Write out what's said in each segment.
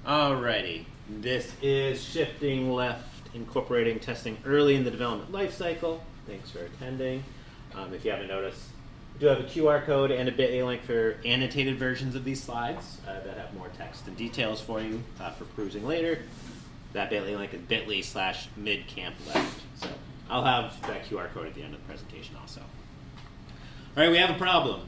Alrighty, this is Shifting Left, incorporating testing early in the development lifecycle. Thanks for attending. If you haven't noticed, we do have a QR code and a bit.ly link for annotated versions of these slides that have more text and details for you for perusing later. That bit.ly link is bit.ly/midcampleft. So I'll have that QR code at the end of the presentation also. All right, we have a problem.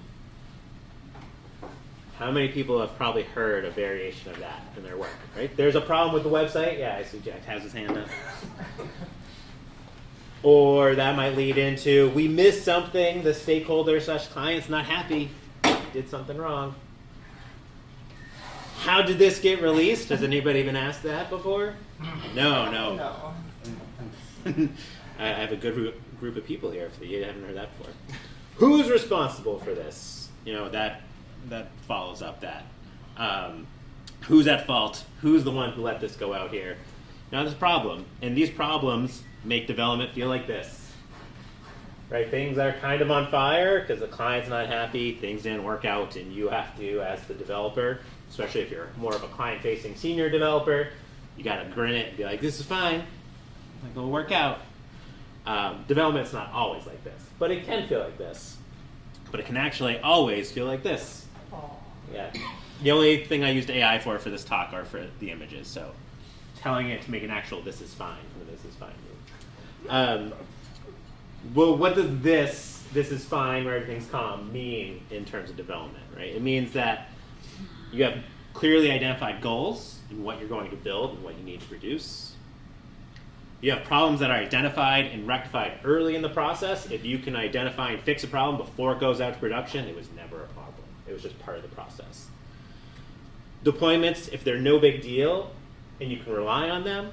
How many people have probably heard a variation of that in their work, right? There's a problem with the website. Yeah, I see Jack has his hand up. Or that might lead into, we missed something, the stakeholder/client's not happy, did something wrong. How did this get released? Has anybody been asked that before? No. I have a good group of people here if you haven't heard that before. Who's responsible for this? You know, that follows up that. Who's at fault? Who's the one who let this go out here? Now there's a problem, and these problems make development feel like this. Right? Things are kind of on fire because the client's not happy, things didn't work out, and you have to, as the developer, especially if you're more of a client-facing senior developer, you gotta grin it and be like, this is fine, like, it'll work out. Development's not always like this, but it can feel like this. But it can actually always feel like this. Yeah. The only thing I used AI for this talk are for the images, so telling it to make an actual this is fine for this is fine. Well, what does this is fine where everything's calm mean in terms of development, right? It means that you have clearly identified goals in what you're going to build and what you need to produce. You have problems that are identified and rectified early in the process. If you can identify and fix a problem before it goes out to production, it was never a problem. It was just part of the process. Deployments, if they're no big deal and you can rely on them,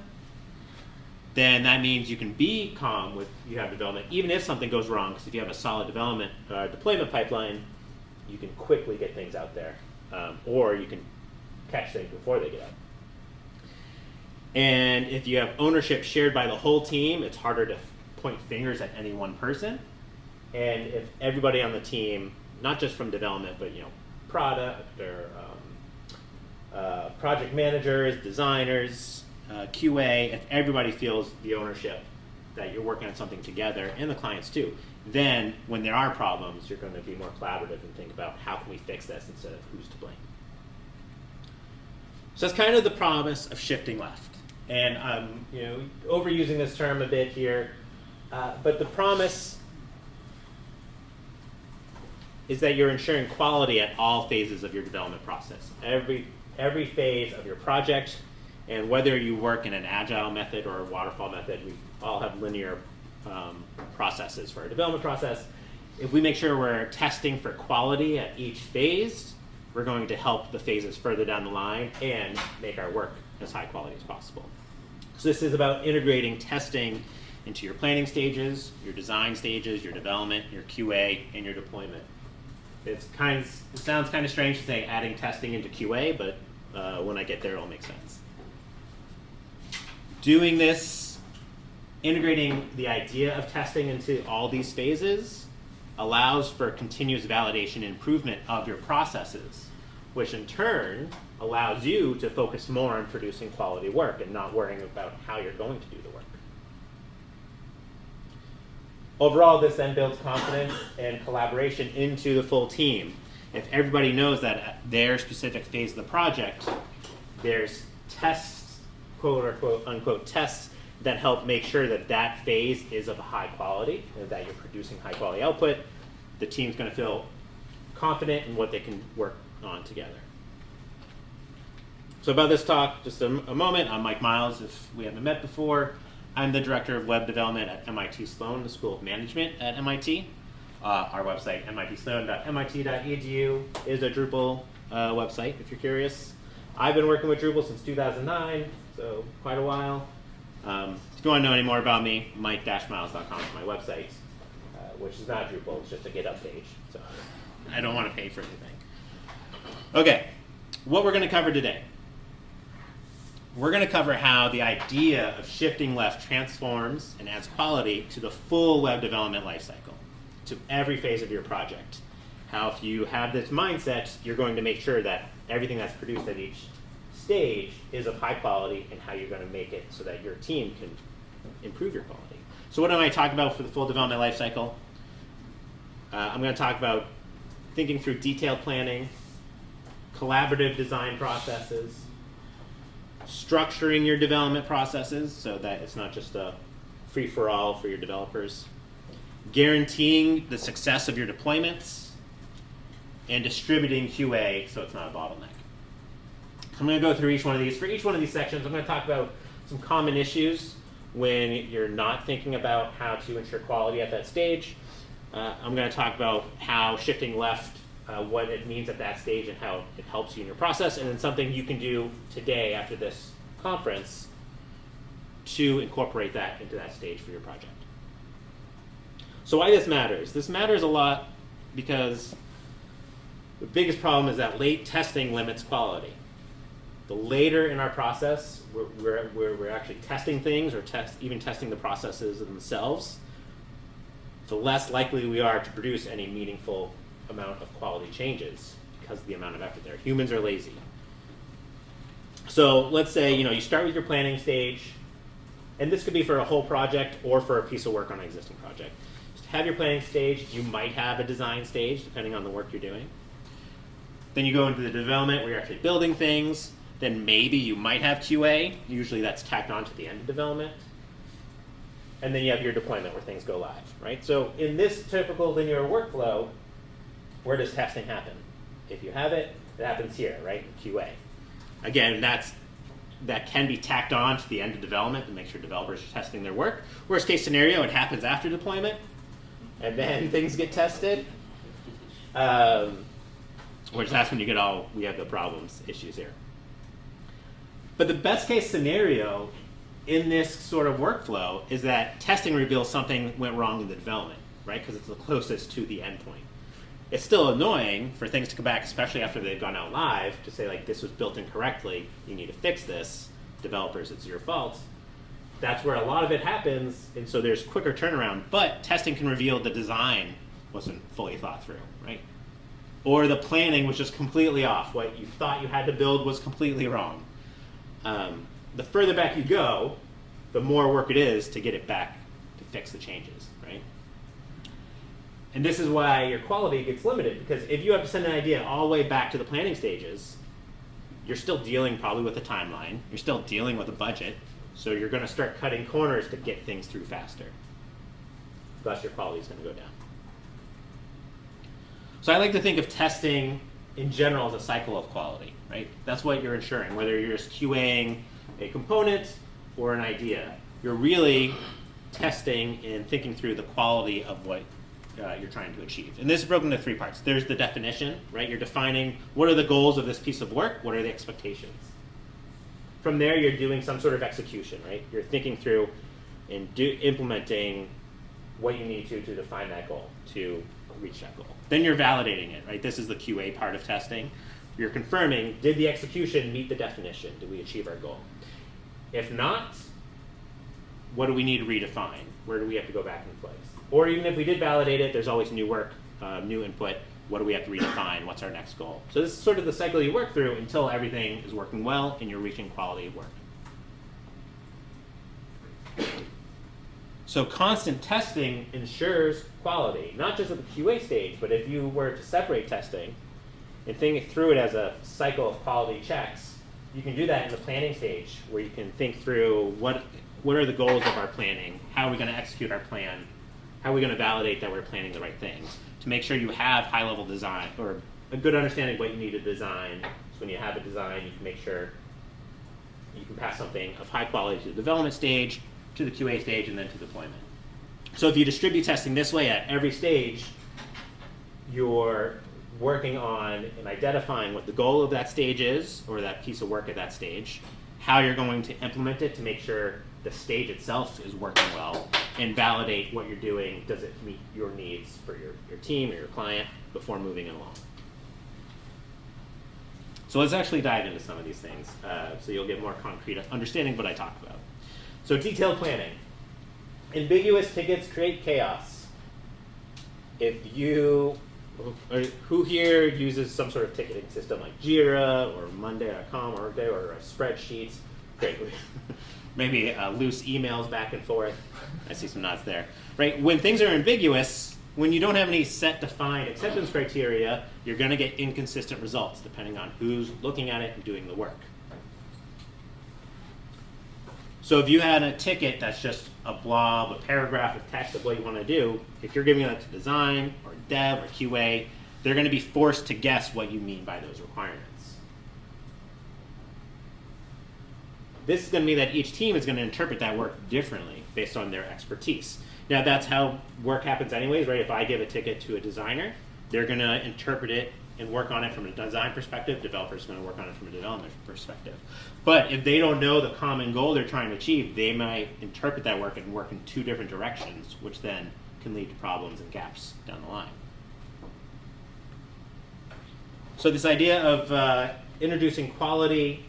then that means you can be calm with you have development, even if something goes wrong, because if you have a solid development deployment pipeline, you can quickly get things out there, or you can catch things before they get out. And if you have ownership shared by the whole team, it's harder to point fingers at any one person. And if everybody on the team, not just from development, but product or project managers, designers, QA, if everybody feels the ownership that you're working on something together, and the clients too, then when there are problems, you're going to be more collaborative and think about how can we fix this instead of who's to blame. So that's kind of the promise of shifting left. And I'm overusing this term a bit here, but the promise is that you're ensuring quality at all phases of your development process. Every phase of your project, and whether you work in an agile method or a waterfall method, we all have linear processes for our development process. If we make sure we're testing for quality at each phase, we're going to help the phases further down the line and make our work as high quality as possible. So this is about integrating testing into your planning stages, your design stages, your development, your QA, and your deployment. It sounds kind of strange to say adding testing into QA, but when I get there, it'll make sense. Doing this, integrating the idea of testing into all these phases allows for continuous validation and improvement of your processes, which in turn allows you to focus more on producing quality work and not worrying about how you're going to do the work. Overall, this then builds confidence and collaboration into the full team. If everybody knows that at their specific phase of the project, there's tests, quote or quote unquote tests, that help make sure that that phase is of high quality and that you're producing high quality output, the team's going to feel confident in what they can work on together. So about this talk, just a moment, I'm Mike Miles, if we haven't met before. I'm the Director of Web Development at MIT Sloan, the School of Management at MIT. Our website, mitsloan.mit.edu, is a Drupal website, if you're curious. I've been working with Drupal since 2009, so quite a while. If you want to know any more about me, mike-miles.com is my website, which is not Drupal, it's just a GitHub page. So I don't want to pay for anything. Okay, what we're going to cover today. We're going to cover how the idea of shifting left transforms and adds quality to the full web development lifecycle, to every phase of your project. How if you have this mindset, you're going to make sure that everything that's produced at each stage is of high quality and how you're going to make it so that your team can improve your quality. So what am I talking about for the full development lifecycle? I'm going to talk about thinking through detailed planning, collaborative design processes, structuring your development processes so that it's not just a free-for-all for your developers, guaranteeing the success of your deployments, and distributing QA so it's not a bottleneck. So I'm going to go through each one of these. For each one of these sections, I'm going to talk about some common issues when you're not thinking about how to ensure quality at that stage. I'm going to talk about how shifting left, what it means at that stage and how it helps you in your process, and then something you can do today after this conference to incorporate that into that stage for your project. So why this matters? This matters a lot because the biggest problem is that late testing limits quality. The later in our process we're actually testing things or even testing the processes themselves, the less likely we are to produce any meaningful amount of quality changes because of the amount of effort there. Humans are lazy. So let's say you start with your planning stage, and this could be for a whole project or for a piece of work on an existing project. Just have your planning stage. You might have a design stage depending on the work you're doing. Then you go into the development where you're actually building things. Then maybe you might have QA. Usually that's tacked on to the end of development. And then you have your deployment where things go live, right? So in this typical linear workflow, where does testing happen? If you have it, it happens here, right, in QA. Again, that can be tacked on to the end of development to make sure developers are testing their work. Worst case scenario, it happens after deployment, and then things get tested. Which that's when we have the problems, issues here. But the best case scenario in this sort of workflow is that testing reveals something went wrong in the development, right? Because it's the closest to the endpoint. It's still annoying for things to come back, especially after they've gone out live, to say, like, this was built incorrectly, you need to fix this. Developers, it's your fault. That's where a lot of it happens, and so there's quicker turnaround. But testing can reveal the design wasn't fully thought through, right? Or the planning was just completely off. What you thought you had to build was completely wrong. The further back you go, the more work it is to get it back to fix the changes, right? And this is why your quality gets limited, because if you have to send an idea all the way back to the planning stages, you're still dealing probably with a timeline. You're still dealing with a budget. So you're going to start cutting corners to get things through faster. Thus, your quality is going to go down. So I like to think of testing in general as a cycle of quality, right? That's what you're ensuring, whether you're just QAing a component or an idea. You're really testing and thinking through the quality of what you're trying to achieve. And this is broken into three parts. There's the definition, right? You're defining what are the goals of this piece of work, what are the expectations. From there, you're doing some sort of execution, right? You're thinking through and implementing what you need to define that goal, to reach that goal. Then you're validating it, right? This is the QA part of testing. You're confirming, did the execution meet the definition? Did we achieve our goal? If not, what do we need to redefine? Where do we have to go back in place? Or even if we did validate it, there's always new work, new input. What do we have to redefine? What's our next goal? So this is sort of the cycle you work through until everything is working well and you're reaching quality of work. So constant testing ensures quality, not just at the QA stage, but if you were to separate testing and think through it as a cycle of quality checks, you can do that in the planning stage where you can think through what are the goals of our planning, how are we going to execute our plan, how are we going to validate that we're planning the right things, to make sure you have high-level design or a good understanding of what you need to design. So when you have a design, you can make sure you can pass something of high quality to the development stage, to the QA stage, and then to deployment. So if you distribute testing this way at every stage, you're working on and identifying what the goal of that stage is, or that piece of work at that stage, how you're going to implement it to make sure the stage itself is working well, and validate what you're doing, does it meet your needs for your team or your client before moving it along. So let's actually dive into some of these things so you'll get more concrete understanding of what I talked about. So detailed planning. Ambiguous tickets create chaos. If you Who here uses some sort of ticketing system like Jira or Monday.com or Workday or spreadsheets? Great. Maybe loose emails back and forth. I see some nods there. Right? When things are ambiguous, when you don't have any set defined acceptance criteria, you're going to get inconsistent results depending on who's looking at it and doing the work. So if you had a ticket that's just a blob, a paragraph of text of what you want to do, if you're giving that to design or dev or QA, they're going to be forced to guess what you mean by those requirements. This is going to mean that each team is going to interpret that work differently based on their expertise. Now that's how work happens anyways, right? If I give a ticket to a designer, they're going to interpret it and work on it from a design perspective. Developers are going to work on it from a development perspective. But if they don't know the common goal they're trying to achieve, they might interpret that work and work in two different directions, which then can lead to problems and gaps down the line. So this idea of introducing quality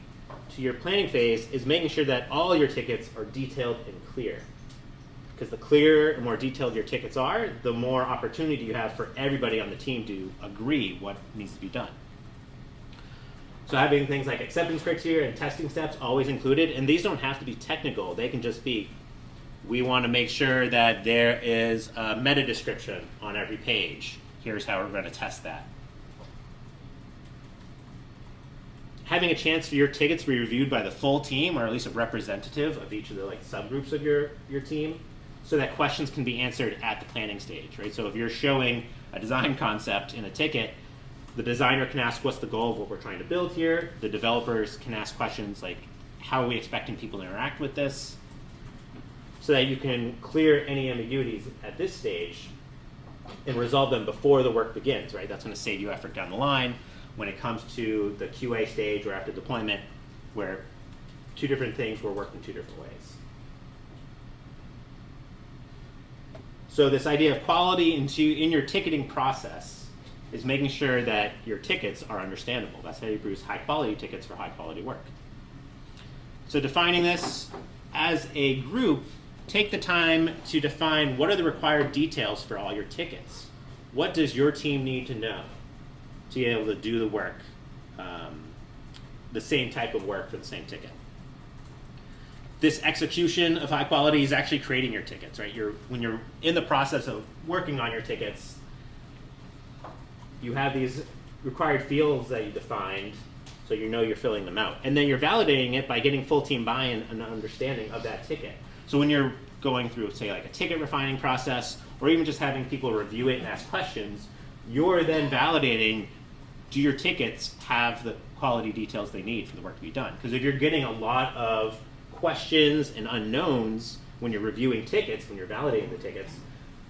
to your planning phase is making sure that all your tickets are detailed and clear. Because the clearer and more detailed your tickets are, the more opportunity you have for everybody on the team to agree what needs to be done. So having things like acceptance criteria and testing steps always included, and these don't have to be technical. They can just be, we want to make sure that there is a meta description on every page. Here's how we're going to test that. Having a chance for your tickets to be reviewed by the full team, or at least a representative of each of the subgroups of your team, so that questions can be answered at the planning stage, right? So if you're showing a design concept in a ticket, the designer can ask, what's the goal of what we're trying to build here? The developers can ask questions like, how are we expecting people to interact with this? So that you can clear any ambiguities at this stage and resolve them before the work begins, right? That's going to save you effort down the line when it comes to the QA stage or after deployment, where two different things will work in two different ways. So this idea of quality in your ticketing process is making sure that your tickets are understandable. That's how you produce high quality tickets for high quality work. So defining this as a group, take the time to define what are the required details for all your tickets. What does your team need to know to be able to do the work, the same type of work for the same ticket? This execution of high quality is actually creating your tickets, right? When you're in the process of working on your tickets, you have these required fields that you defined, so you know you're filling them out. And then you're validating it by getting full team buy-in and understanding of that ticket. So when you're going through, say, like a ticket refining process, or even just having people review it and ask questions, you're then validating, do your tickets have the quality details they need for the work to be done? Because if you're getting a lot of questions and unknowns when you're reviewing tickets, when you're validating the tickets,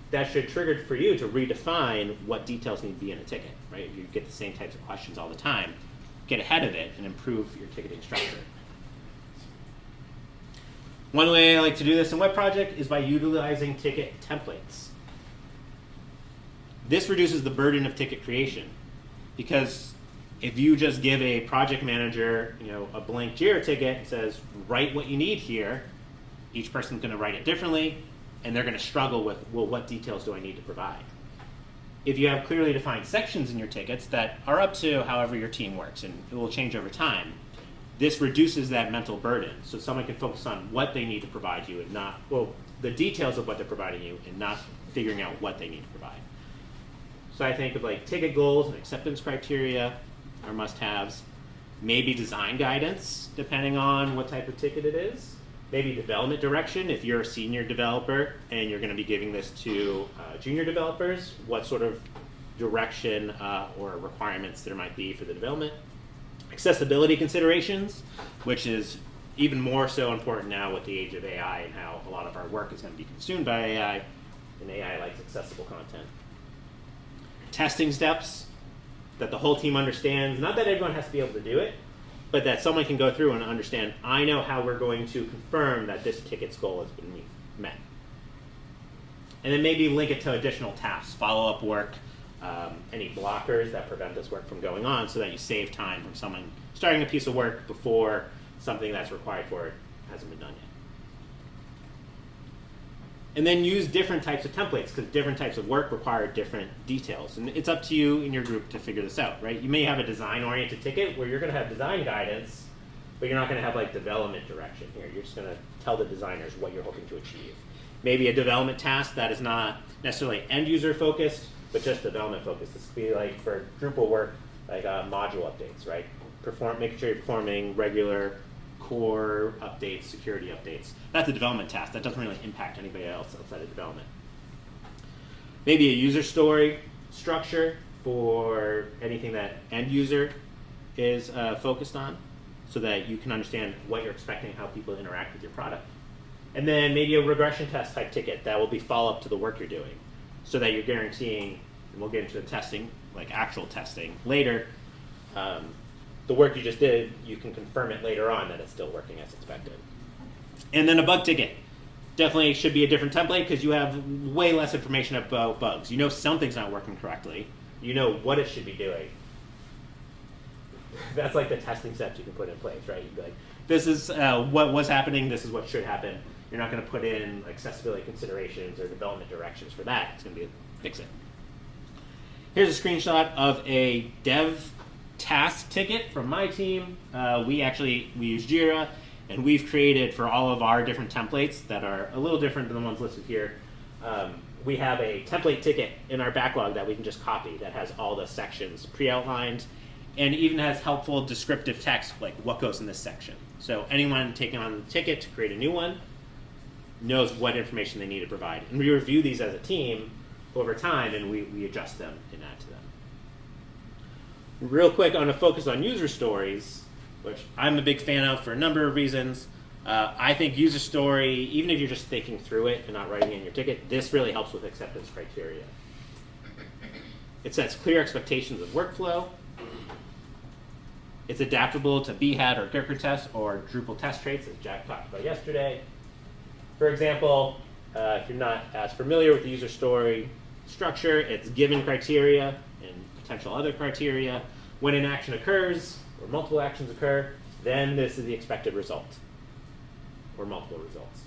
that should trigger for you to redefine what details need to be in a ticket, right? If you get the same types of questions all the time, get ahead of it and improve your ticketing structure. One way I like to do this in Web Project is by utilizing ticket templates. This reduces the burden of ticket creation, because if you just give a project manager, a blank Jira ticket and says, write what you need here, each person's going to write it differently, and they're going to struggle with, well, what details do I need to provide? If you have clearly defined sections in your tickets that are up to however your team works, and it will change over time, this reduces that mental burden, so someone can focus on what they need to provide you and not, the details of what they're providing you and not figuring out what they need to provide. So I think of ticket goals and acceptance criteria are must-haves. Maybe design guidance, depending on what type of ticket it is. Maybe development direction, if you're a senior developer and you're going to be giving this to junior developers, what sort of direction or requirements there might be for the development. Accessibility considerations, which is even more so important now with the age of AI and how a lot of our work is going to be consumed by AI, and AI likes accessible content. Testing steps that the whole team understands, not that everyone has to be able to do it, but that someone can go through and understand, I know how we're going to confirm that this ticket's goal has been met. And then maybe link it to additional tasks, follow-up work, any blockers that prevent this work from going on, so that you save time from someone starting a piece of work before something that's required for it hasn't been done yet. And then use different types of templates, because different types of work require different details. And it's up to you in your group to figure this out, right? You may have a design-oriented ticket where you're going to have design guidance, but you're not going to have like development direction here. You're just going to tell the designers what you're hoping to achieve. Maybe a development task that is not necessarily end-user focused, but just development focused. This could be like for Drupal work, like module updates, right? Making sure you're performing regular core updates, security updates. That's a development task. That doesn't really impact anybody else outside of development. Maybe a user story structure for anything that end user is focused on, so that you can understand what you're expecting, how people interact with your product. And then maybe a regression test type ticket that will be follow-up to the work you're doing, so that you're guaranteeing, and we'll get into the testing, like actual testing later, the work you just did, you can confirm it later on that it's still working as expected. And then a bug ticket. Definitely should be a different template because you have way less information about bugs. You know something's not working correctly. You know what it should be doing. That's like the testing steps you can put in place, right? You'd be like, this is what was happening, this is what should happen. You're not going to put in accessibility considerations or development directions for that. It's going to be fix it. Here's a screenshot of a dev task ticket from my team. We use Jira, and we've created for all of our different templates that are a little different than the ones listed here. We have a template ticket in our backlog that we can just copy that has all the sections pre-outlined and even has helpful descriptive text like what goes in this section. So anyone taking on the ticket to create a new one knows what information they need to provide. And we review these as a team over time, and we adjust them and add to them. Real quick, on a focus on user stories, which I'm a big fan of for a number of reasons. I think user story, even if you're just thinking through it and not writing in your ticket, this really helps with acceptance criteria. It sets clear expectations of workflow. It's adaptable to BHAT or Gherkin tests or Drupal test traits, as Jack talked about yesterday. For example, if you're not as familiar with the user story structure, it's given criteria and potential other criteria. When an action occurs, or multiple actions occur, then this is the expected result, or multiple results.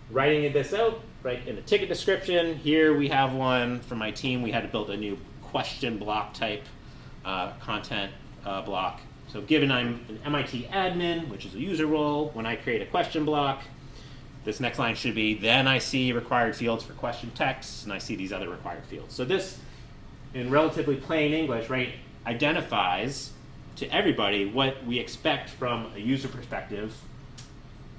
Writing this out, right, in the ticket description, here we have one from my team. We had to build a new question block type content block. So given I'm an MIT admin, which is a user role, when I create a question block, this next line should be, then I see required fields for question text, and I see these other required fields. So this, in relatively plain English, right, identifies to everybody what we expect from a user perspective,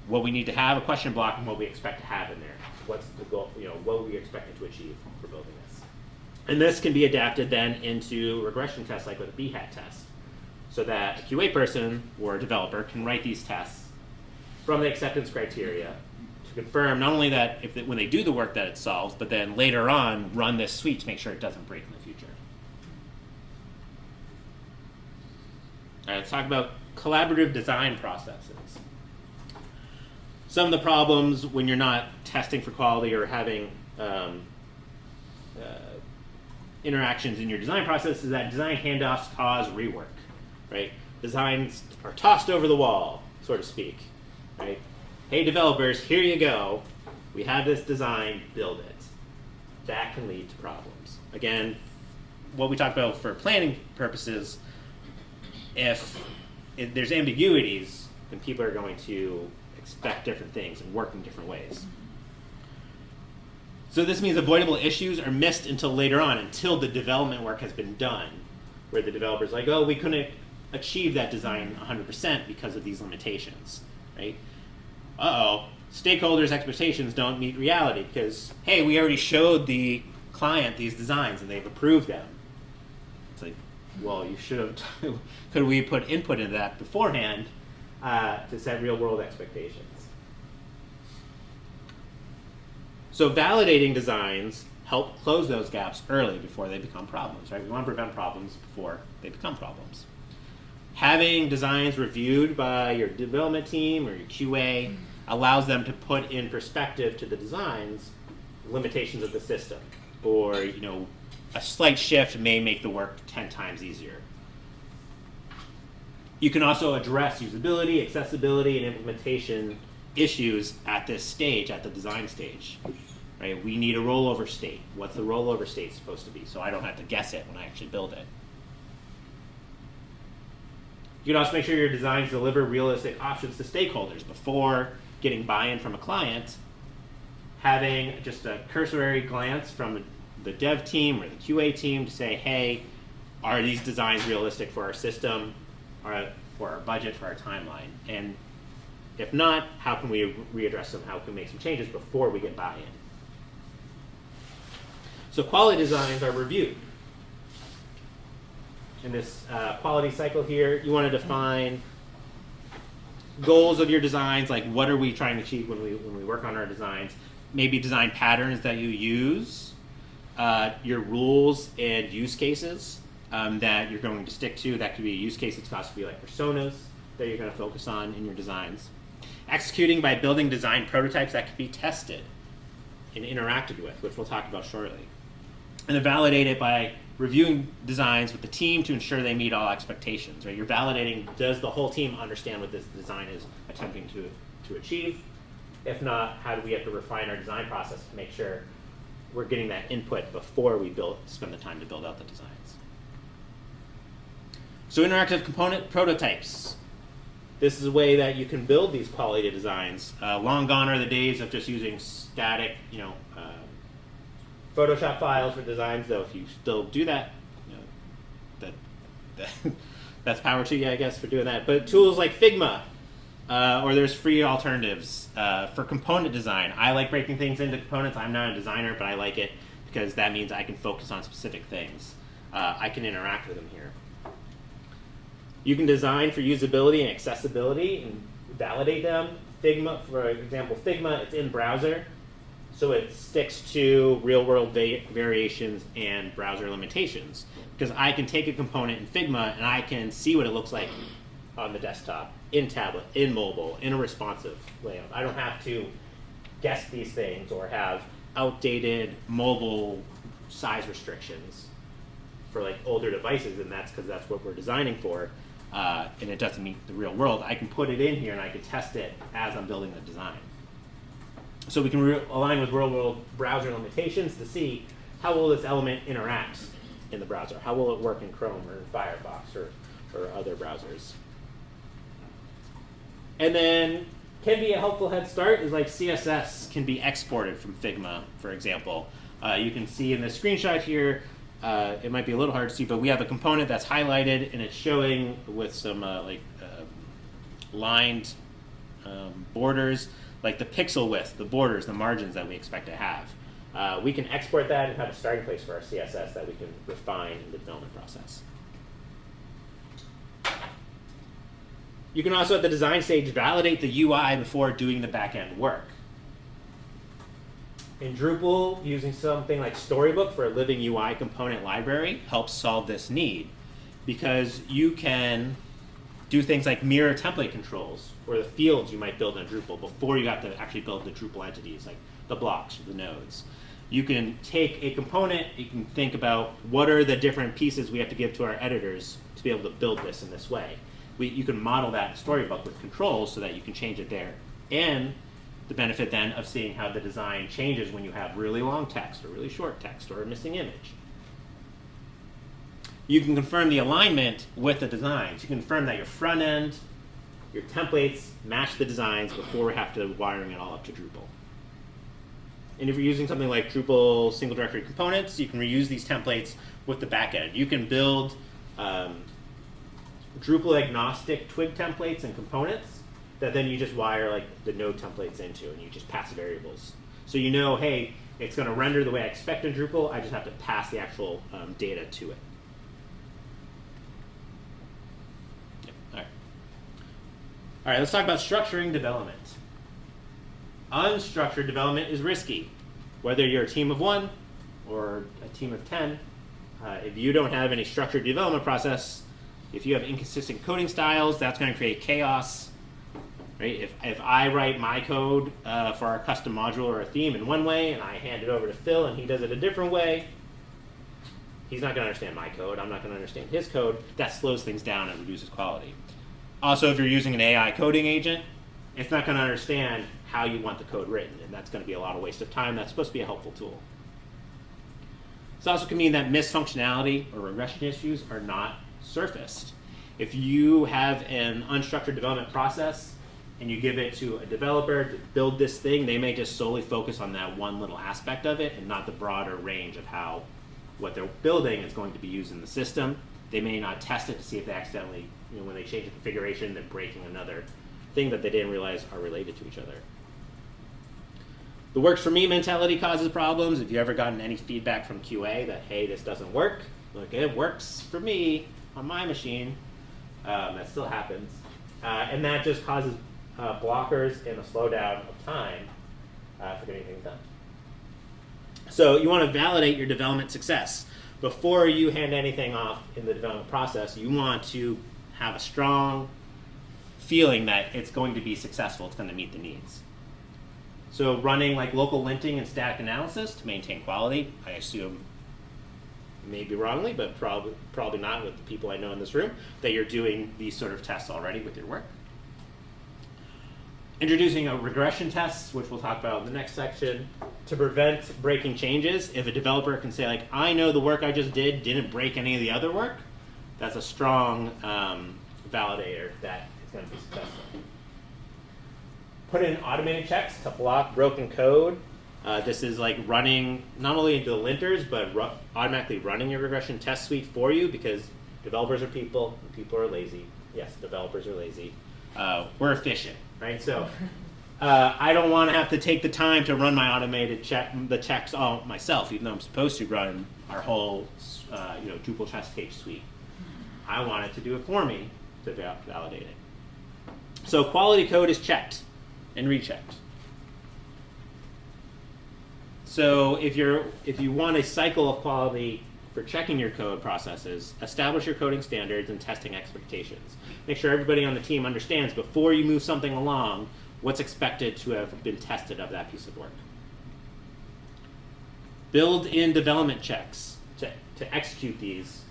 what we need to have a question block, and what we expect to have in there. What's the goal, what we expect to achieve for building this. And this can be adapted then into regression tests like with a BHAT test, so that a QA person or a developer can write these tests from the acceptance criteria to confirm not only that when they do the work that it solves, but then later on run this suite to make sure it doesn't break in the future. All right, let's talk about collaborative design processes. Some of the problems when you're not testing for quality or having interactions in your design process is that design handoffs cause rework, right? Designs are tossed over the wall, so to speak, right? Hey developers, here you go. We have this design, build it. That can lead to problems. Again, what we talked about for planning purposes, if there's ambiguities, then people are going to expect different things and work in different ways. So this means avoidable issues are missed until later on, until the development work has been done, where the developer's like, oh, we couldn't achieve that design 100% because of these limitations, right? Uh-oh, stakeholders' expectations don't meet reality because, hey, we already showed the client these designs and they've approved them. It's like, well, you should have, could we put input into that beforehand to set real-world expectations? So validating designs help close those gaps early before they become problems, right? We want to prevent problems before they become problems. Having designs reviewed by your development team or your QA allows them to put in perspective to the designs limitations of the system, or a slight shift may make the work 10 times easier. You can also address usability, accessibility, and implementation issues at this stage, at the design stage. right? We need a rollover state. What's the rollover state supposed to be? So I don't have to guess it when I actually build it. You can also make sure your designs deliver realistic options to stakeholders before getting buy-in from a client. Having just a cursory glance from the dev team or the QA team to say, hey, are these designs realistic for our system, or for our budget, for our timeline? And if not, how can we readdress them? How can we make some changes before we get buy-in? So quality designs are reviewed. In this quality cycle here, you want to define goals of your designs, like what are we trying to achieve when we work on our designs, maybe design patterns that you use, your rules and use cases that you're going to stick to. That could be a use case. It's got to be like personas that you're going to focus on in your designs. Executing by building design prototypes that could be tested and interacted with, which we'll talk about shortly. And then validate it by reviewing designs with the team to ensure they meet all expectations. Right? You're validating, does the whole team understand what this design is attempting to achieve? If not, how do we have to refine our design process to make sure we're getting that input before we spend the time to build out the designs? So interactive component prototypes. This is a way that you can build these quality designs. Long gone are the days of just using static, Photoshop files for designs, though if you still do that, that's power to you, I guess, for doing that. But tools like Figma, or there's free alternatives for component design. I like breaking things into components. I'm not a designer, but I like it because that means I can focus on specific things. I can interact with them here. You can design for usability and accessibility and validate them. Figma, for example, it's in browser. So it sticks to real-world variations and browser limitations. Because I can take a component in Figma and I can see what it looks like on the desktop, in tablet, in mobile, in a responsive layout. I don't have to guess these things or have outdated mobile size restrictions for like older devices, and that's because that's what we're designing for, and it doesn't meet the real world. I can put it in here and I can test it as I'm building the design. So we can align with real-world browser limitations to see how will this element interact in the browser. How will it work in Chrome or in Firefox or other browsers? And then can be a helpful head start is like CSS can be exported from Figma, for example. You can see in the screenshot here, it might be a little hard to see, but we have a component that's highlighted and it's showing with some lined borders, like the pixel width, the borders, the margins that we expect to have. We can export that and have a starting place for our CSS that we can refine in the development process. You can also, at the design stage, validate the UI before doing the back-end work. In Drupal, using something like Storybook for a living UI component library helps solve this need, because you can do things like mirror template controls, or the fields you might build in Drupal before you have to actually build the Drupal entities, like the blocks or the nodes. You can take a component, you can think about what are the different pieces we have to give to our editors to be able to build this in this way. You can model that in Storybook with controls so that you can change it there. And the benefit then of seeing how the design changes when you have really long text or really short text or a missing image. You can confirm the alignment with the designs. You can confirm that your front end, your templates match the designs before we have to wiring it all up to Drupal. And if you're using something like Drupal single directory components, you can reuse these templates with the backend. You can build Drupal agnostic twig templates and components that then you just wire like the node templates into, and you just pass variables. So you know, hey, it's going to render the way I expect in Drupal. I just have to pass the actual data to it. All right, let's talk about structuring development. Unstructured development is risky. Whether you're a team of 1 or a team of 10, if you don't have any structured development process, if you have inconsistent coding styles, that's going to create chaos. Right? If I write my code for our custom module or a theme in one way, and I hand it over to Phil and he does it a different way, he's not going to understand my code. I'm not going to understand his code. That slows things down and reduces quality. Also, if you're using an AI coding agent, it's not going to understand how you want the code written, and that's going to be a lot of waste of time. That's supposed to be a helpful tool. This also can mean that missed functionality or regression issues are not surfaced. If you have an unstructured development process and you give it to a developer to build this thing, they may just solely focus on that one little aspect of it and not the broader range of how what they're building is going to be used in the system. They may not test it to see if they accidentally, when they change the configuration, they're breaking another thing that they didn't realize are related to each other. The works for me mentality causes problems. If you ever gotten any feedback from QA that, hey, this doesn't work, look, it works for me on my machine. That still happens. And that just causes blockers and a slowdown of time for getting things done. So you want to validate your development success. Before you hand anything off in the development process, you want to have a strong feeling that it's going to be successful, it's going to meet the needs. So running like local linting and static analysis to maintain quality, I assume, maybe wrongly, but probably not with the people I know in this room, that you're doing these sort of tests already with your work. Introducing a regression test, which we'll talk about in the next section, to prevent breaking changes. If a developer can say, like, I know the work I just did didn't break any of the other work, that's a strong validator that it's going to be successful. Put in automated checks to block broken code. This is like running not only into the linters, but automatically running your regression test suite for you, because developers are people, and people are lazy. Yes, developers are lazy. We're efficient, right? So I don't want to have to take the time to run my automated checks all myself, even though I'm supposed to run our whole Drupal test case suite. I want it to do it for me to validate it. So quality code is checked and rechecked. So if you want a cycle of quality for checking your code processes, establish your coding standards and testing expectations. Make sure everybody on the team understands before you move something along what's expected to have been tested of that piece of work. Build in development checks to execute these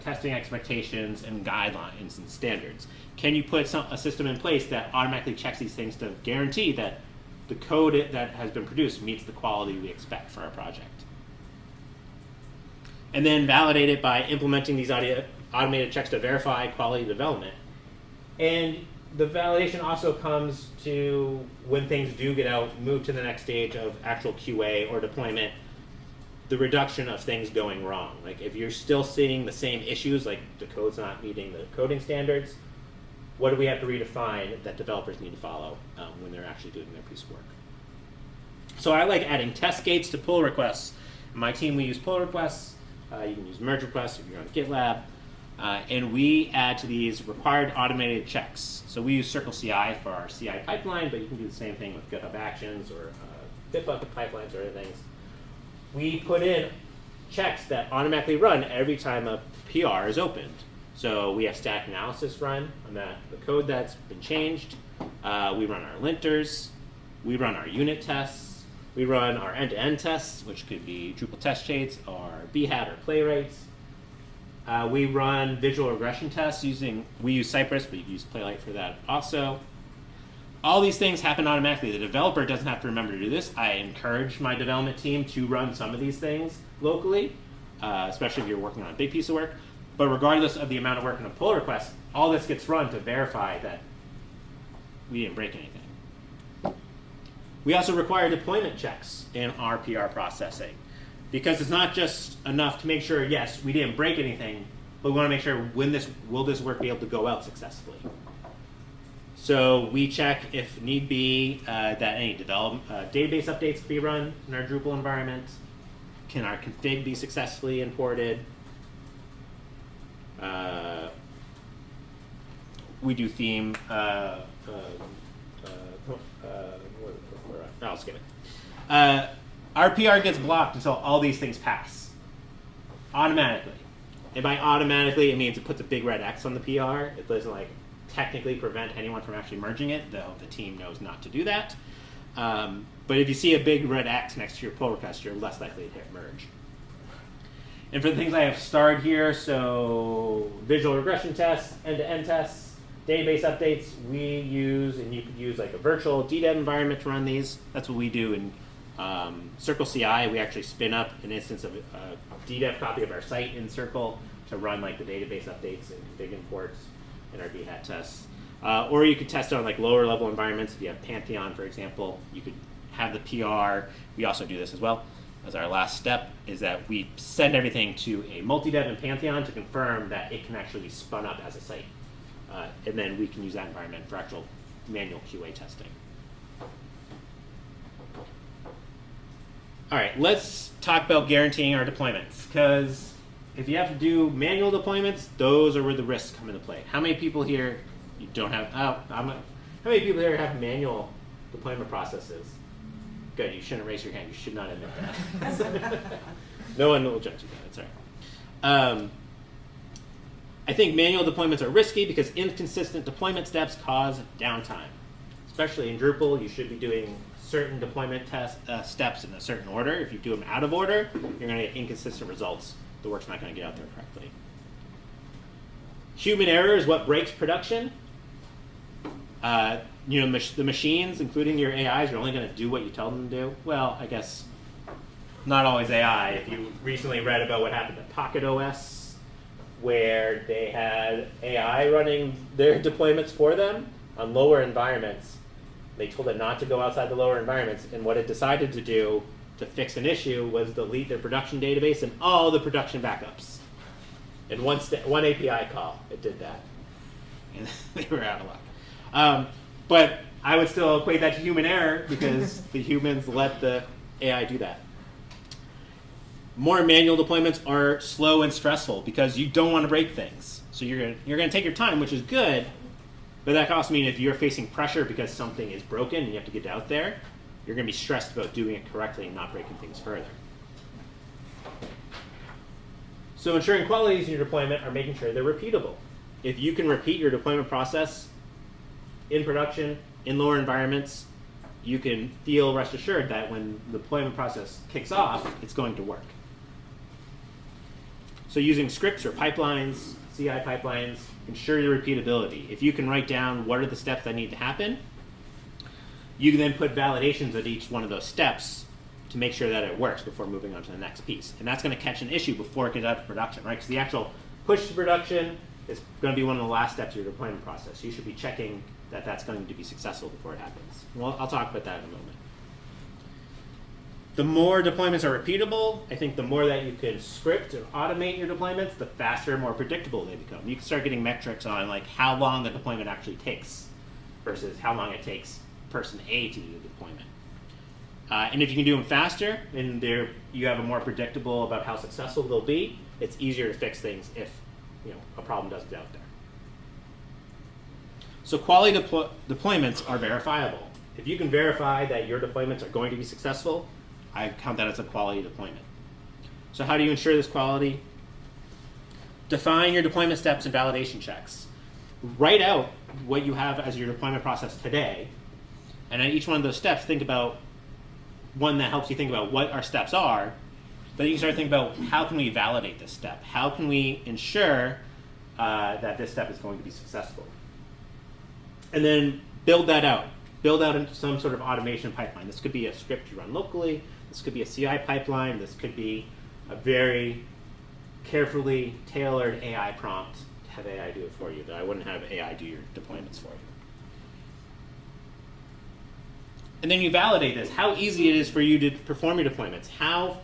testing expectations and guidelines and standards. Can you put a system in place that automatically checks these things to guarantee that the code that has been produced meets the quality we expect for our project? And then validate it by implementing these automated checks to verify quality development. And the validation also comes to when things do get out, move to the next stage of actual QA or deployment, the reduction of things going wrong. Like if you're still seeing the same issues, like the code's not meeting the coding standards, what do we have to redefine that developers need to follow when they're actually doing their piece of work? So I like adding test gates to pull requests. In my team, we use pull requests. You can use merge requests if you're on GitLab. And we add to these required automated checks. So we use Circle CI for our CI pipeline, but you can do the same thing with GitHub Actions or Bitbucket pipelines or other things. We put in checks that automatically run every time a PR is opened. So we have static analysis run on the code that's been changed. We run our linters. We run our unit tests. We run our end-to-end tests, which could be Drupal test chains or BHAT or Playwrights. We run visual regression tests we use Cypress, but you can use Playwright for that also. All these things happen automatically. The developer doesn't have to remember to do this. I encourage my development team to run some of these things locally, especially if you're working on a big piece of work. But regardless of the amount of work in a pull request, all this gets run to verify that we didn't break anything. We also require deployment checks in our PR processing, because it's not just enough to make sure, yes, we didn't break anything, but we want to make sure will this work be able to go out successfully. So we check, if need be, that any database updates can be run in our Drupal environment. Can our config be successfully imported? We do theme. I'll skip it. Our PR gets blocked until all these things pass automatically. And by automatically, it means it puts a big red X on the PR. It doesn't technically prevent anyone from actually merging it, though the team knows not to do that. But if you see a big red X next to your pull request, you're less likely to hit merge. And for the things I have starred here, so visual regression tests, end-to-end tests, database updates, we use, and you could use like a virtual DDEV environment to run these. That's what we do in Circle CI. We actually spin up an instance of a DDEV copy of our site in Circle to run like the database updates and config imports and our DHAT tests. Or you could test it on like lower level environments. If you have Pantheon, for example, you could have the PR. We also do this as well. As our last step is that we send everything to a multi-dev in Pantheon to confirm that it can actually be spun up as a site. And then we can use that environment for actual manual QA testing. All right, let's talk about guaranteeing our deployments, because if you have to do manual deployments, those are where the risks come into play. How many people here you don't have? How many people here have manual deployment processes? Good, you shouldn't raise your hand. You should not admit that. No one will judge you. That's all right. I think manual deployments are risky because inconsistent deployment steps cause downtime. Especially in Drupal, you should be doing certain deployment steps in a certain order. If you do them out of order, you're going to get inconsistent results. The work's not going to get out there correctly. Human error is what breaks production. The machines, including your AIs, are only going to do what you tell them to do. Well, I guess not always AI. If you recently read about what happened to Pocket OS, where they had AI running their deployments for them on lower environments, they told it not to go outside the lower environments, and what it decided to do to fix an issue was delete their production database and all the production backups. In one API call, it did that. And they were out of luck. But I would still equate that to human error because the humans let the AI do that. More manual deployments are slow and stressful because you don't want to break things. So you're going to take your time, which is good, but that can also mean if you're facing pressure because something is broken and you have to get it out there, you're going to be stressed about doing it correctly and not breaking things further. So ensuring qualities in your deployment are making sure they're repeatable. If you can repeat your deployment process in production, in lower environments, you can feel rest assured that when the deployment process kicks off, it's going to work. So using scripts or pipelines, CI pipelines, ensure your repeatability. If you can write down what are the steps that need to happen, you can then put validations at each one of those steps to make sure that it works before moving on to the next piece. And that's going to catch an issue before it gets out of production, right? Because the actual push to production is going to be one of the last steps of your deployment process. You should be checking that that's going to be successful before it happens. Well, I'll talk about that in a moment. The more deployments are repeatable, I think the more that you can script and automate your deployments, the faster and more predictable they become. You can start getting metrics on like how long the deployment actually takes versus how long it takes person A to do the deployment. And if you can do them faster and you have a more predictable about how successful they'll be, it's easier to fix things if a problem does get out there. So quality deployments are verifiable. If you can verify that your deployments are going to be successful, I count that as a quality deployment. So how do you ensure this quality? Define your deployment steps and validation checks. Write out what you have as your deployment process today, and at each one of those steps, think about one that helps you think about what our steps are. Then you can start thinking about how can we validate this step? How can we ensure that this step is going to be successful? And then build that out. Build out into some sort of automation pipeline. This could be a script you run locally. This could be a CI pipeline. This could be a very carefully tailored AI prompt to have AI do it for you. But I wouldn't have AI do your deployments for you. And then you validate this. How easy it is for you to perform your deployments. How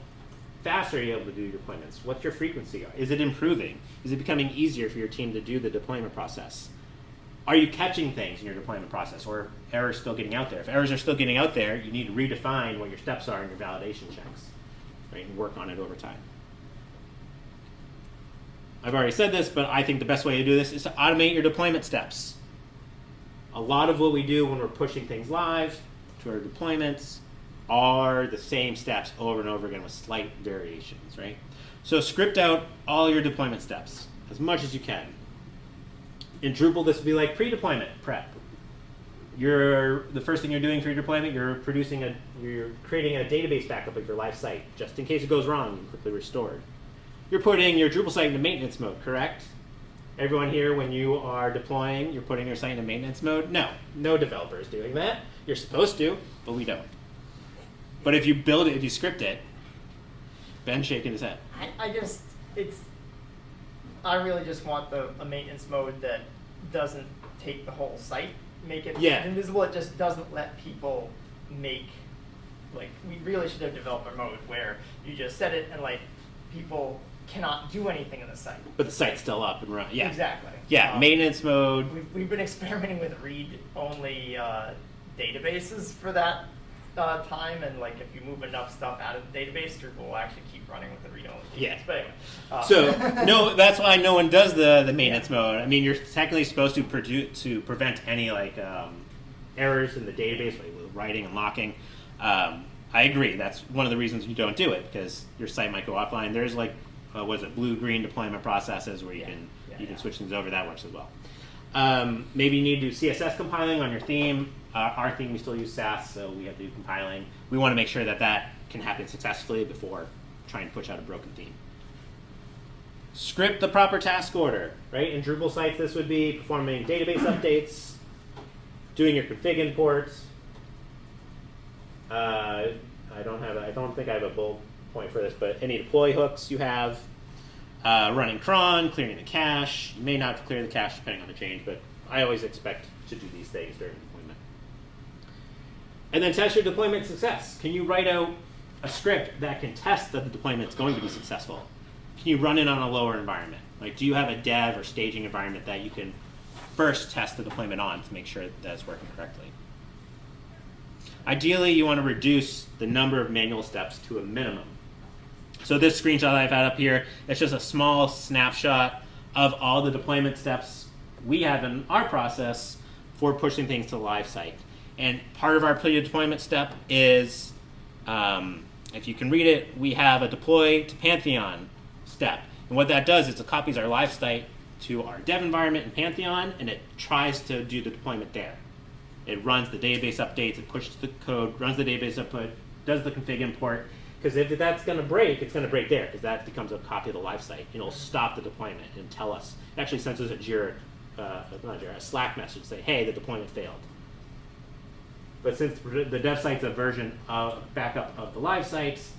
fast are you able to do your deployments? What's your frequency? Is it improving? Is it becoming easier for your team to do the deployment process? Are you catching things in your deployment process, or errors still getting out there? If errors are still getting out there, you need to redefine what your steps are in your validation checks, right, and work on it over time. I've already said this, but I think the best way to do this is to automate your deployment steps. A lot of what we do when we're pushing things live to our deployments are the same steps over and over again with slight variations, right? So script out all your deployment steps as much as you can. In Drupal, this would be like pre-deployment prep. The first thing you're doing for your deployment, you're creating a database backup of your live site, just in case it goes wrong and quickly restored. You're putting your Drupal site into maintenance mode, correct? Everyone here, when you are deploying, you're putting your site in maintenance mode? No, no developer is doing that. You're supposed to, but we don't. But if you build it, if you script it, Ben's shaking his head. I really just want a maintenance mode that doesn't take the whole site, make it invisible. It just doesn't let people make, like, we really should have developer mode where you just set it and like people cannot do anything in the site. But the site's still up and running. Yeah. Exactly. Yeah, maintenance mode. We've been experimenting with read-only databases for that time, and like if you move enough stuff out of the database, Drupal will actually keep running with the read-only database. Yeah. But anyway. So no, that's why no one does the maintenance mode. I mean, you're technically supposed to prevent any like errors in the database, like with writing and locking. I agree. That's one of the reasons you don't do it, because your site might go offline. There's like blue-green deployment processes where you can switch things over. That works as well. Maybe you need to do CSS compiling on your theme. Our theme, we still use Sass, so we have to do compiling. We want to make sure that that can happen successfully before trying to push out a broken theme. Script the proper task order, right? In Drupal sites, this would be performing database updates, doing your config imports. I don't think I have a bullet point for this, but any deploy hooks you have, running cron, clearing the cache. You may not have to clear the cache depending on the change, but I always expect to do these things during deployment. And then test your deployment success. Can you write out a script that can test that the deployment is going to be successful? Can you run it on a lower environment? Like, do you have a dev or staging environment that you can first test the deployment on to make sure that it's working correctly? Ideally, you want to reduce the number of manual steps to a minimum. So this screenshot I've had up here, it's just a small snapshot of all the deployment steps we have in our process for pushing things to the live site. And part of our deployment step is, if you can read it, we have a deploy to Pantheon step. And what that does is it copies our live site to our dev environment in Pantheon, and it tries to do the deployment there. It runs the database updates, it pushes the code, runs the database output, does the config import. Because if that's going to break, it's going to break there, because that becomes a copy of the live site. And it'll stop the deployment and tell us. It actually sends us a Slack message to say, hey, the deployment failed. But since the dev site's a version of backup of the live sites,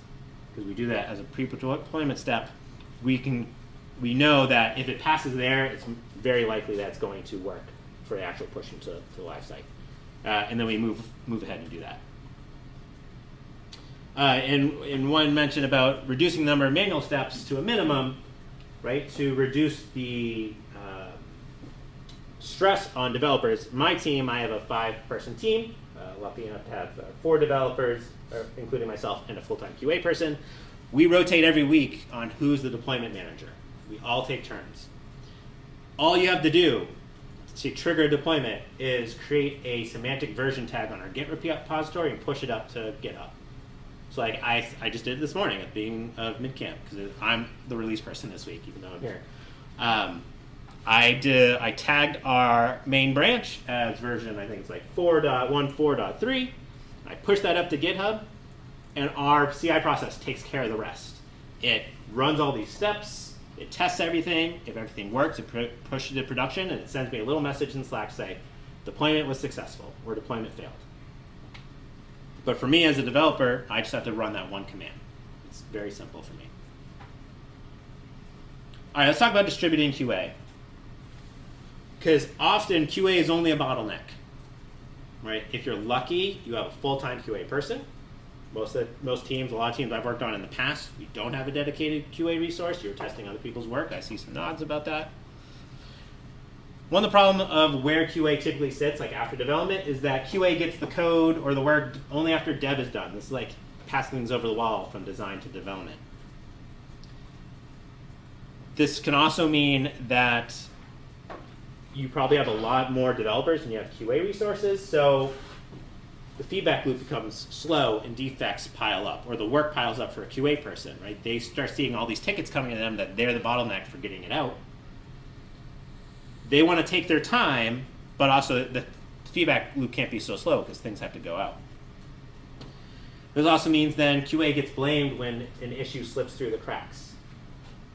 because we do that as a pre-deployment step, we know that if it passes there, it's very likely that it's going to work for the actual push into the live site. And then we move ahead and do that. And one mentioned about reducing the number of manual steps to a minimum, right, to reduce the stress on developers. My team, I have a 5-person team, lucky enough to have 4 developers, including myself, and a full-time QA person. We rotate every week on who's the deployment manager. We all take turns. All you have to do to trigger a deployment is create a semantic version tag on our Git repository and push it up to GitHub. So like I just did it this morning at the beginning of midcamp, because I'm the release person this week, even though I'm here. I tagged our main branch as version, I think it's like 4.1.4.3. I pushed that up to GitHub, and our CI process takes care of the rest. It runs all these steps, it tests everything. If everything works, it pushes it to production, and it sends me a little message in Slack say, deployment was successful, or deployment failed. But for me as a developer, I just have to run that one command. It's very simple for me. All right, let's talk about distributing QA. Because often QA is only a bottleneck, right? If you're lucky, you have a full-time QA person. Most teams, a lot of teams I've worked on in the past, we don't have a dedicated QA resource. You're testing other people's work. I see some nods about that. One of the problems of where QA typically sits, like after development, is that QA gets the code or the work only after dev is done. This is like passing things over the wall from design to development. This can also mean that you probably have a lot more developers than you have QA resources, so the feedback loop becomes slow and defects pile up, or the work piles up for a QA person, right? They start seeing all these tickets coming to them that they're the bottleneck for getting it out. They want to take their time, but also the feedback loop can't be so slow because things have to go out. This also means then QA gets blamed when an issue slips through the cracks.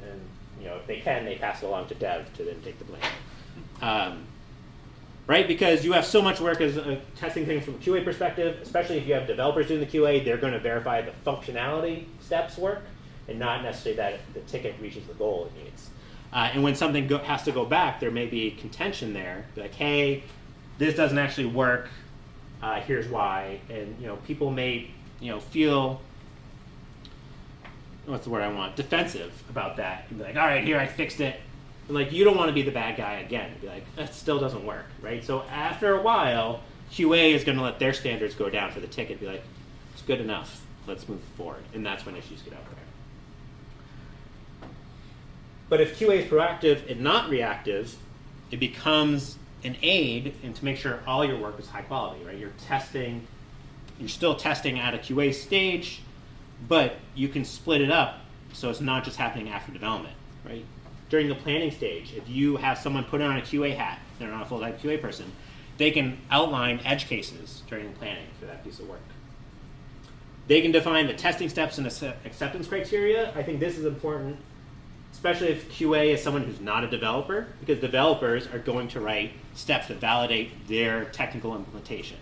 And if they can, they pass it along to dev to then take the blame. Right? Because you have so much work as testing things from a QA perspective, especially if you have developers doing the QA, they're going to verify the functionality steps work and not necessarily that the ticket reaches the goal it needs. And when something has to go back, there may be contention there. Be like, hey, this doesn't actually work. Here's why. And people may feel, what's the word I want, defensive about that. And be like, all right, here, I fixed it. And like, you don't want to be the bad guy again. Be like, that still doesn't work, right? So after a while, QA is going to let their standards go down for the ticket. Be like, it's good enough. Let's move forward. And that's when issues get out there. But if QA is proactive and not reactive, it becomes an aid and to make sure all your work is high quality, right? You're still testing at a QA stage, but you can split it up so it's not just happening after development, right? During the planning stage, if you have someone put on a QA hat, they're not a full-time QA person, they can outline edge cases during the planning for that piece of work. They can define the testing steps and acceptance criteria. I think this is important, especially if QA is someone who's not a developer, because developers are going to write steps that validate their technical implementation.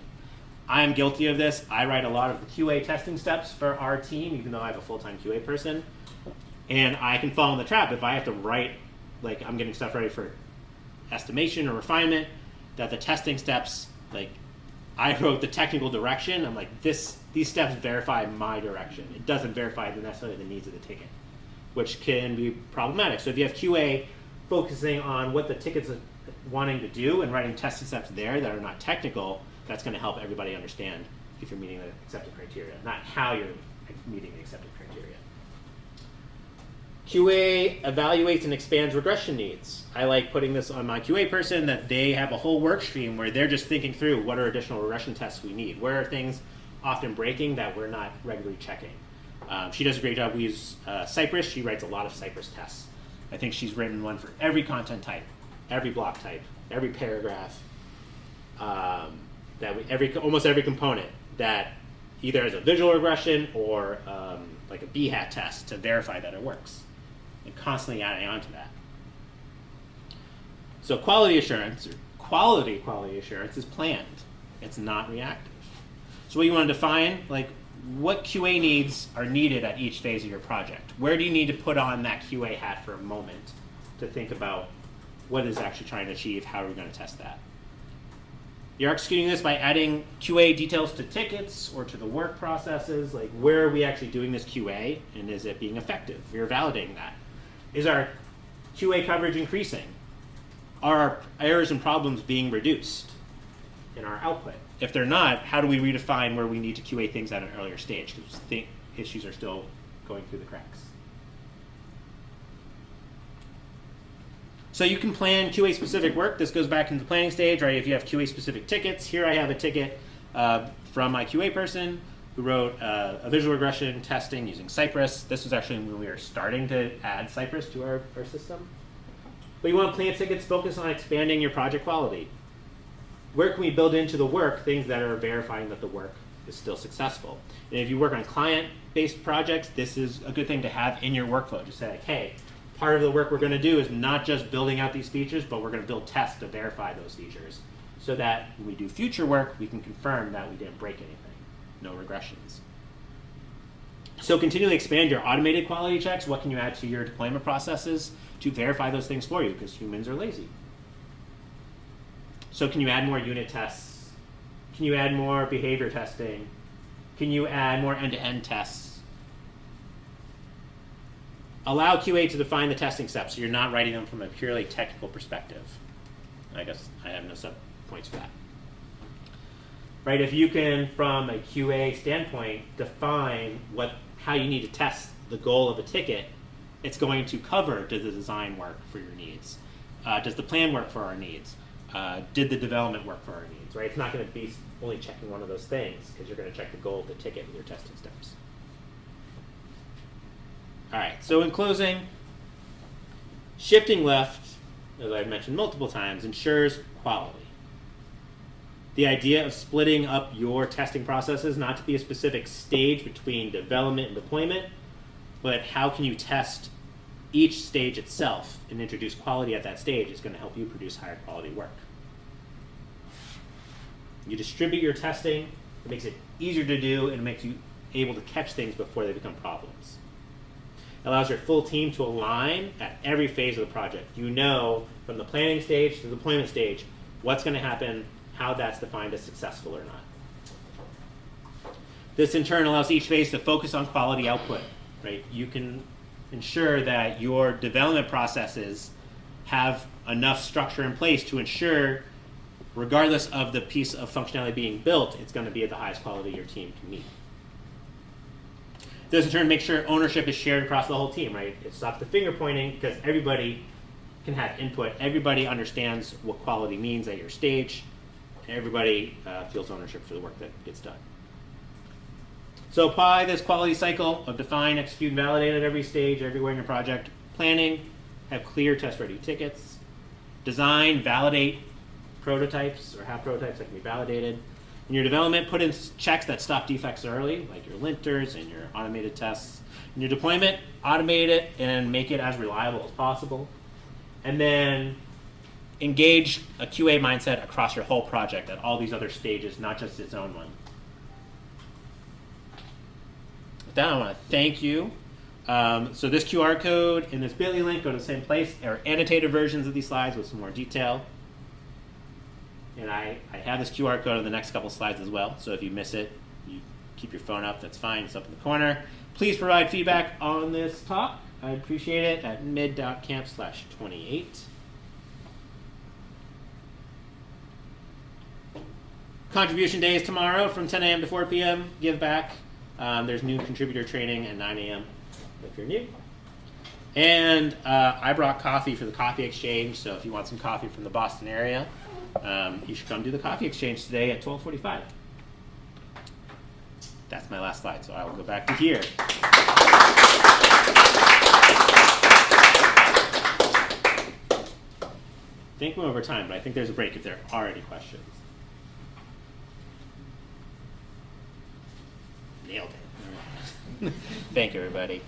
I am guilty of this. I write a lot of the QA testing steps for our team, even though I have a full-time QA person. And I can fall in the trap if I have to write, like I'm getting stuff ready for estimation or refinement, that the testing steps, like I wrote the technical direction. I'm like, these steps verify my direction. It doesn't verify necessarily the needs of the ticket, which can be problematic. So if you have QA focusing on what the ticket's wanting to do and writing testing steps there that are not technical, that's going to help everybody understand if you're meeting the accepted criteria, not how you're meeting the accepted criteria. QA evaluates and expands regression needs. I like putting this on my QA person that they have a whole work stream where they're just thinking through what are additional regression tests we need. Where are things often breaking that we're not regularly checking? She does a great job. We use Cypress. She writes a lot of Cypress tests. I think she's written one for every content type, every block type, every paragraph, almost every component that either has a visual regression or like a B-hat test to verify that it works, and constantly adding on to that. So quality assurance, or quality assurance, is planned. It's not reactive. So what you want to define, like what QA needs are needed at each phase of your project. Where do you need to put on that QA hat for a moment to think about what is actually trying to achieve, how are we going to test that? You're executing this by adding QA details to tickets or to the work processes, like where are we actually doing this QA and is it being effective? We're validating that. Is our QA coverage increasing? Are our errors and problems being reduced in our output? If they're not, how do we redefine where we need to QA things at an earlier stage? Because issues are still going through the cracks. So you can plan QA-specific work. This goes back into the planning stage, right? If you have QA-specific tickets, here I have a ticket from my QA person who wrote a visual regression testing using Cypress. This was actually when we were starting to add Cypress to our system. But you want to plan tickets focus on expanding your project quality. Where can we build into the work things that are verifying that the work is still successful? And if you work on client-based projects, this is a good thing to have in your workflow. Just say, like, hey, part of the work we're going to do is not just building out these features, but we're going to build tests to verify those features so that when we do future work, we can confirm that we didn't break anything. No regressions. So continually expand your automated quality checks. What can you add to your deployment processes to verify those things for you? Because humans are lazy. So can you add more unit tests? Can you add more behavior testing? Can you add more end-to-end tests? Allow QA to define the testing steps so you're not writing them from a purely technical perspective. I guess I have no sub points for that. Right, if you can, from a QA standpoint, define how you need to test the goal of a ticket, it's going to cover, does the design work for your needs? Does the plan work for our needs? Did the development work for our needs, right? It's not going to be only checking one of those things because you're going to check the goal of the ticket with your testing steps. All right, so in closing, shifting left, as I've mentioned multiple times, ensures quality. The idea of splitting up your testing processes, not to be a specific stage between development and deployment, but how can you test each stage itself and introduce quality at that stage is going to help you produce higher quality work. You distribute your testing, it makes it easier to do, and it makes you able to catch things before they become problems. It allows your full team to align at every phase of the project. You know from the planning stage to the deployment stage what's going to happen, how that's defined as successful or not. This in turn allows each phase to focus on quality output, right? You can ensure that your development processes have enough structure in place to ensure, regardless of the piece of functionality being built, it's going to be at the highest quality your team can meet. This in turn makes sure ownership is shared across the whole team, right? It stops the finger pointing because everybody can have input. Everybody understands what quality means at your stage. Everybody feels ownership for the work that gets done. So apply this quality cycle of define, execute, and validate at every stage, everywhere in your project. Planning, have clear test-ready tickets. Design, validate prototypes, or have prototypes that can be validated. In your development, put in checks that stop defects early, like your linters and your automated tests. In your deployment, automate it and make it as reliable as possible. And then engage a QA mindset across your whole project at all these other stages, not just its own one. With that, I want to thank you. So this QR code and this bit.ly link go to the same place. There are annotated versions of these slides with some more detail. And I have this QR code on the next couple slides as well. So if you miss it, you keep your phone up, that's fine. It's up in the corner. Please provide feedback on this talk. I'd appreciate it at mid.camp/28. Contribution day is tomorrow from 10 a.m. to 4 p.m. Give back. There's new contributor training at 9 a.m. if you're new. And I brought coffee for the coffee exchange, so if you want some coffee from the Boston area, you should come do the coffee exchange today at 12:45. That's my last slide, so I will go back to here. I think we're over time, but I think there's a break if there are any questions. Nailed it. Thank you, everybody.